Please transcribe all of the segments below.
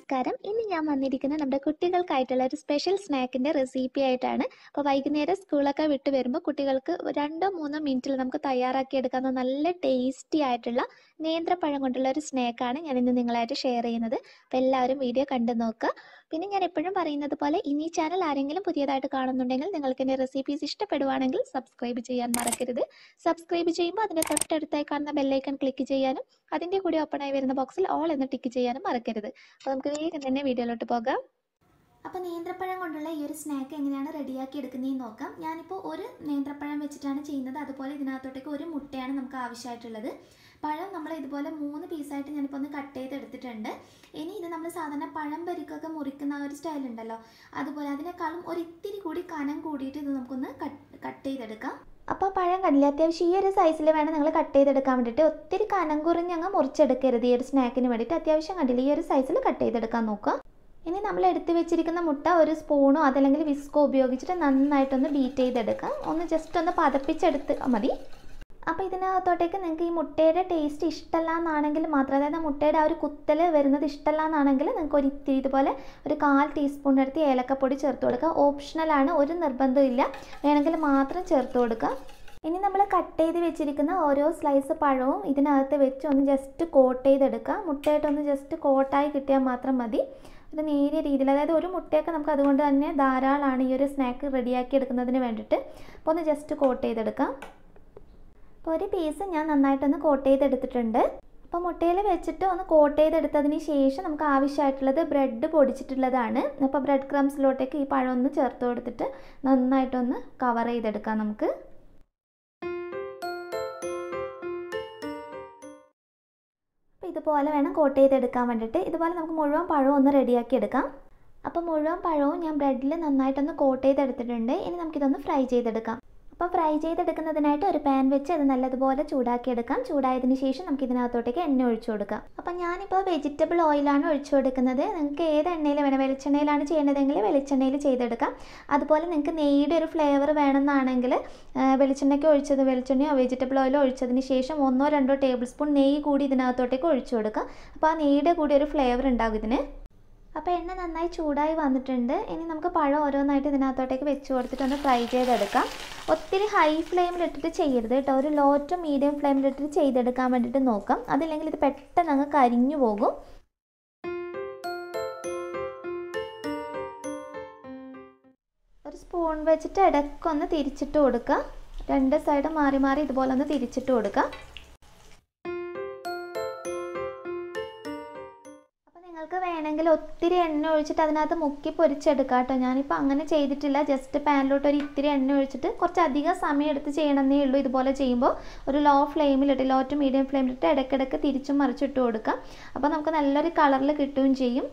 നമസ്കാരം. ഇന്ന് ഞാൻ വന്നിരിക്കുന്നത് നമ്മുടെ കുട്ടികൾക്കായിട്ടുള്ള ഒരു സ്പെഷ്യൽ സ്നാക്കിൻ്റെ റെസിപ്പി ആയിട്ടാണ്. അപ്പോൾ വൈകുന്നേരം സ്കൂളൊക്കെ വിട്ട് വരുമ്പോൾ കുട്ടികൾക്ക് 2-3 മിനിറ്റിൽ നമുക്ക് തയ്യാറാക്കി എടുക്കാവുന്ന നല്ല ടേസ്റ്റി ആയിട്ടുള്ള നേന്ത്രപ്പഴം കൊണ്ടുള്ള ഒരു സ്നാക്കാണ് ഞാൻ ഇന്ന് നിങ്ങളായിട്ട് ഷെയർ ചെയ്യുന്നത്. അപ്പോൾ എല്ലാവരും വീഡിയോ കണ്ടു നോക്കുക. പിന്നെ ഞാൻ എപ്പോഴും പറയുന്നത് പോലെ ഇനി ചാനൽ ആരെങ്കിലും പുതിയതായിട്ട് കാണുന്നുണ്ടെങ്കിൽ നിങ്ങൾക്ക് എൻ്റെ റെസിപ്പീസ് ഇഷ്ടപ്പെടുവാണെങ്കിൽ സബ്സ്ക്രൈബ് ചെയ്യാൻ മറക്കരുത്. സബ്സ്ക്രൈബ് ചെയ്യുമ്പോൾ അതിൻ്റെ തൊട്ടടുത്തായി കാണുന്ന ബെല്ലൈക്കൺ ക്ലിക്ക് ചെയ്യാനും അതിൻ്റെ കൂടെ ഓപ്പണായി വരുന്ന ബോക്സിൽ ഓൾ എന്ന് ടിക്ക് ചെയ്യാനും മറക്കരുത്. അപ്പോൾ നമുക്ക് വേഗം തന്നെ വീഡിയോയിലോട്ട് പോകാം. അപ്പോൾ നേന്ത്രപ്പഴം കൊണ്ടുള്ള ഈ ഒരു സ്നാക്ക് എങ്ങനെയാണ് റെഡിയാക്കി എടുക്കുന്നതെന്ന് നോക്കാം. ഞാനിപ്പോൾ ഒരു നേന്ത്രപ്പഴം വെച്ചിട്ടാണ് ചെയ്യുന്നത്. അതുപോലെ ഇതിനകത്തോട്ടേക്ക് ഒരു മുട്ടയാണ് നമുക്ക് ആവശ്യമായിട്ടുള്ളത്. പഴം നമ്മൾ ഇതുപോലെ 3 പീസായിട്ട് ഞാനിപ്പോൾ ഒന്ന് കട്ട് ചെയ്തെടുത്തിട്ടുണ്ട്. ഇനി ഇത് നമ്മൾ സാധാരണ പഴം പരിക്കൊക്കെ മുറിക്കുന്ന ഒരു സ്റ്റൈൽ ഉണ്ടല്ലോ, അതുപോലെ അതിനേക്കാളും ഒരിത്തിരി കൂടി കനം കൂടിയിട്ട് ഇത് നമുക്കൊന്ന് കട്ട് ചെയ്തെടുക്കാം. അപ്പോൾ പഴം കണ്ടില്ല, അത്യാവശ്യം ഈ ഒരു സൈസിൽ വേണം നിങ്ങൾ കട്ട് ചെയ്തെടുക്കാൻ വേണ്ടിയിട്ട്. ഒത്തിരി കനം കുറഞ്ഞ് അങ്ങ് മുറിച്ചെടുക്കരുത്. ഈ ഒരു സ്നാക്കിന് വേണ്ടിയിട്ട് അത്യാവശ്യം കണ്ടില്ല ഈ ഒരു സൈസിൽ കട്ട് ചെയ്തെടുക്കാൻ നോക്കുക. ഇനി നമ്മൾ എടുത്ത് വെച്ചിരിക്കുന്ന മുട്ട ഒരു സ്പൂണോ അതല്ലെങ്കിൽ വിസ്കോ ഉപയോഗിച്ചിട്ട് നന്നായിട്ടൊന്ന് ബീറ്റ് ചെയ്തെടുക്കാം. ഒന്ന് ജസ്റ്റ് ഒന്ന് പതപ്പിച്ചെടുത്ത് മതി. അപ്പോൾ ഇതിനകത്തോട്ടേക്ക് നിങ്ങൾക്ക് ഈ മുട്ടയുടെ ടേസ്റ്റ് ഇഷ്ടമല്ല എന്നാണെങ്കിൽ മാത്രം, അതായത് മുട്ടയുടെ ആ ഒരു കുത്തൽ വരുന്നത് ഇഷ്ടമല്ല എന്നാണെങ്കിൽ നിങ്ങൾക്ക് ഒരിത്തിരി ഇതുപോലെ ഒരു 1/4 ടീസ്പൂൺ എടുത്ത് ഏലക്കപ്പൊടി ചേർത്ത് കൊടുക്കുക. ഓപ്ഷണലാണ്, ഒരു നിർബന്ധമില്ല, വേണമെങ്കിൽ മാത്രം ചേർത്ത് കൊടുക്കുക. ഇനി നമ്മൾ കട്ട് ചെയ്ത് വെച്ചിരിക്കുന്ന ഓരോ സ്ലൈസ് പഴവും ഇതിനകത്ത് വെച്ച് ഒന്ന് ജസ്റ്റ് കോട്ട് ചെയ്തെടുക്കുക. മുട്ടയായിട്ടൊന്ന് ജസ്റ്റ് കോട്ടായി കിട്ടിയാൽ മാത്രം മതി. ഒരു നേരിയ രീതിയിൽ, അതായത് ഒരു മുട്ടയൊക്കെ നമുക്ക് അതുകൊണ്ട് തന്നെ ധാരാളമാണ് ഈ ഒരു സ്നാക്ക് റെഡിയാക്കി എടുക്കുന്നതിന് വേണ്ടിയിട്ട്. അപ്പോൾ ഒന്ന് ജസ്റ്റ് കോട്ട് ചെയ്തെടുക്കാം. അപ്പോൾ ഒരു പീസ് ഞാൻ നന്നായിട്ടൊന്ന് കോട്ട് ചെയ്തെടുത്തിട്ടുണ്ട്. അപ്പോൾ മുട്ടയിൽ വെച്ചിട്ട് ഒന്ന് കോട്ട് ചെയ്തെടുത്തതിന് ശേഷം നമുക്ക് ആവശ്യമായിട്ടുള്ളത് ബ്രെഡ് പൊടിച്ചിട്ടുള്ളതാണ്. അപ്പോൾ ബ്രെഡ് ക്രംസിലോട്ടേക്ക് ഈ പഴം ഒന്ന് ചേർത്ത് കൊടുത്തിട്ട് നന്നായിട്ടൊന്ന് കവർ ചെയ്തെടുക്കാം നമുക്ക്. അപ്പോൾ ഇതുപോലെ വേണം കോട്ട് ചെയ്തെടുക്കാൻ വേണ്ടിയിട്ട്. ഇതുപോലെ നമുക്ക് മുഴുവൻ പഴവും ഒന്ന് റെഡിയാക്കി എടുക്കാം. അപ്പോൾ മുഴുവൻ പഴവും ഞാൻ ബ്രെഡിൽ നന്നായിട്ടൊന്ന് കോട്ട് ചെയ്തെടുത്തിട്ടുണ്ട്. ഇനി നമുക്കിതൊന്ന് ഫ്രൈ ചെയ്തെടുക്കാം. അപ്പോൾ ഫ്രൈ ചെയ്തെടുക്കുന്നതിനായിട്ട് ഒരു പാൻ വെച്ച് അത് നല്ലതുപോലെ ചൂടാക്കിയെടുക്കാം. ചൂടായതിന് ശേഷം നമുക്ക് ഇതിനകത്തോട്ടേക്ക് എണ്ണ ഒഴിച്ചു കൊടുക്കാം. അപ്പോൾ ഞാനിപ്പോൾ വെജിറ്റബിൾ ഓയിലാണ് ഒഴിച്ചു കൊടുക്കുന്നത്. നിങ്ങൾക്ക് ഏത് എണ്ണയിൽ വേണം, വെളിച്ചെണ്ണയിലാണ് ചെയ്യേണ്ടതെങ്കിൽ വെളിച്ചെണ്ണയിൽ ചെയ്തെടുക്കാം. അതുപോലെ നിങ്ങൾക്ക് നെയ്യുടെ ഒരു ഫ്ലേവർ വേണമെന്നാണെങ്കിൽ വെളിച്ചെണ്ണയോ വെജിറ്റബിൾ ഓയിലോ ഒഴിച്ചതിന് ശേഷം 1-2 ടേബിൾ സ്പൂൺ നെയ്യ് കൂടി ഇതിനകത്തോട്ടേക്ക് ഒഴിച്ചു കൊടുക്കാം. അപ്പോൾ ആ നെയ്യുടെ കൂടി ഒരു ഫ്ലേവർ ഉണ്ടാകും ഇതിന്. അപ്പോൾ എണ്ണ നന്നായി ചൂടായി വന്നിട്ടുണ്ട്. ഇനി നമുക്ക് പഴം ഓരോന്നായിട്ട് ഇതിനകത്തോട്ടേക്ക് വെച്ച് കൊടുത്തിട്ട് ഒന്ന് ഫ്രൈ ചെയ്തെടുക്കാം. ഒത്തിരി ഹൈ ഫ്ലെയിമിലിട്ടിട്ട് ചെയ്യരുത് കേട്ടോ, ഒരു ലോ ടു മീഡിയം ഫ്ലെയിമിലിട്ടിട്ട് ചെയ്തെടുക്കാൻ വേണ്ടിയിട്ട് നോക്കാം. അതില്ലെങ്കിൽ ഇത് പെട്ടെന്ന് അങ്ങ് കരിഞ്ഞു പോകും. ഒരു സ്പൂൺ വെച്ചിട്ട് ഇടയ്ക്കൊന്ന് തിരിച്ചിട്ട് കൊടുക്കുക. 2 സൈഡും മാറി മാറി ഇതുപോലെ ഒന്ന് തിരിച്ചിട്ട് കൊടുക്കുക. നിങ്ങൾക്ക് വേണമെങ്കിൽ ഒത്തിരി എണ്ണ ഒഴിച്ചിട്ട് അതിനകത്ത് മുക്കി പൊരിച്ചെടുക്കാം കേട്ടോ. ഞാനിപ്പോൾ അങ്ങനെ ചെയ്തിട്ടില്ല. ജസ്റ്റ് പാനിലോട്ട് ഒരു ഇത്തിരി എണ്ണ ഒഴിച്ചിട്ട് കുറച്ചധികം സമയം എടുത്ത് ചെയ്യണമെന്നേ ഉള്ളൂ. ഇതുപോലെ ചെയ്യുമ്പോൾ ഒരു ലോ ടു മീഡിയം ഫ്ലെയിമിലിട്ട് ഇടയ്ക്കിടയ്ക്ക് തിരിച്ചും മറിച്ചിട്ട് കൊടുക്കാം. അപ്പോൾ നമുക്ക് നല്ലൊരു കളറിൽ കിട്ടുകയും ചെയ്യും.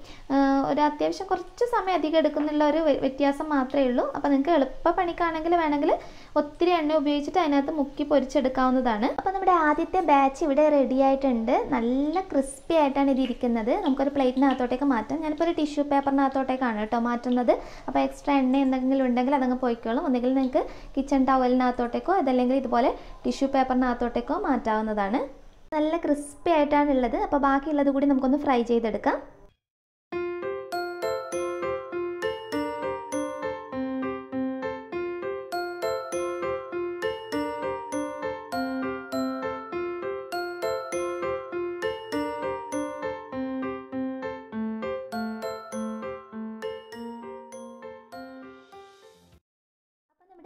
ഒരു അത്യാവശ്യം കുറച്ച് സമയം അധികം എടുക്കുന്നുള്ള ഒരു വ്യത്യാസം മാത്രമേ ഉള്ളൂ. അപ്പോൾ നിങ്ങൾക്ക് എളുപ്പ പണിക്കാണെങ്കിൽ വേണമെങ്കിൽ ഒത്തിരി എണ്ണ ഉപയോഗിച്ചിട്ട് അതിനകത്ത് മുക്കി പൊരിച്ചെടുക്കാവുന്നതാണ്. അപ്പോൾ നമ്മുടെ ആദ്യത്തെ ബാച്ച് ഇവിടെ റെഡി ആയിട്ടുണ്ട്. നല്ല ക്രിസ്പി ആയിട്ടാണ് ഇത് ഇരിക്കുന്നത്. നമുക്കൊരു പ്ലേറ്റിനകത്തോട്ടേക്ക് മാറ്റാം. ഞാനിപ്പോൾ ഒരു ടിഷ്യൂ പേപ്പറിനകത്തോട്ടേക്കാണ് കേട്ടോ മാറ്റുന്നത്. അപ്പോൾ എക്സ്ട്രാ എണ്ണ എന്തെങ്കിലും ഉണ്ടെങ്കിൽ അതങ്ങ് പോയിക്കോളും. ഒന്നുകിൽ നിങ്ങൾക്ക് കിച്ചൺ ടവലിനകത്തോട്ടേക്കോ അതല്ലെങ്കിൽ ഇതുപോലെ ടിഷ്യൂ പേപ്പറിനകത്തോട്ടേക്കോ മാറ്റാവുന്നതാണ്. നല്ല ക്രിസ്പി ആയിട്ടാണ് ഉള്ളത്. അപ്പോൾ ബാക്കിയുള്ളത് കൂടി നമുക്കൊന്ന് ഫ്രൈ ചെയ്തെടുക്കാം.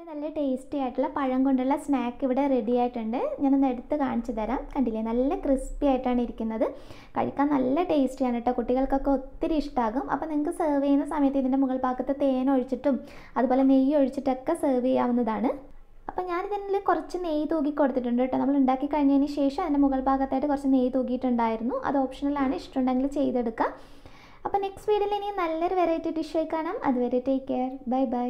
നല്ല ടേസ്റ്റി ആയിട്ടുള്ള പഴം കൊണ്ടുള്ള സ്നാക്ക് ഇവിടെ റെഡി ആയിട്ടുണ്ട്. ഞാനൊന്ന് എടുത്ത് കാണിച്ചു തരാം. കണ്ടില്ലേ, നല്ല ക്രിസ്പി ആയിട്ടാണ് ഇരിക്കുന്നത്. കഴിക്കാൻ നല്ല ടേസ്റ്റിയാണ് കേട്ടോ. കുട്ടികൾക്കൊക്കെ ഒത്തിരി ഇഷ്ടമാകും. അപ്പോൾ നിങ്ങൾക്ക് സെർവ് ചെയ്യുന്ന സമയത്ത് ഇതിൻ്റെ മുകൾ ഭാഗത്ത് തേൻ ഒഴിച്ചിട്ടും അതുപോലെ നെയ്യ് ഒഴിച്ചിട്ടൊക്കെ സെർവ് ചെയ്യാവുന്നതാണ്. അപ്പോൾ ഞാനിതിൽ കുറച്ച് നെയ്യ് തൂക്കി കൊടുത്തിട്ടുണ്ട് കേട്ടോ. നമ്മൾ ഉണ്ടാക്കി കഴിഞ്ഞതിന് ശേഷം അതിൻ്റെ മുകൾ ഭാഗത്തായിട്ട് കുറച്ച് നെയ്യ് തൂക്കിയിട്ടുണ്ടായിരുന്നു. അത് ഓപ്ഷണലാണ്, ഇഷ്ടമുണ്ടെങ്കിൽ ചെയ്തെടുക്കാം. അപ്പോൾ നെക്സ്റ്റ് വീഡിയോയിൽ ഇനി നല്ലൊരു വെറൈറ്റി ഡിഷായി കാണാം. അതുവരെ ടേക്ക് കെയർ, ബൈ ബൈ.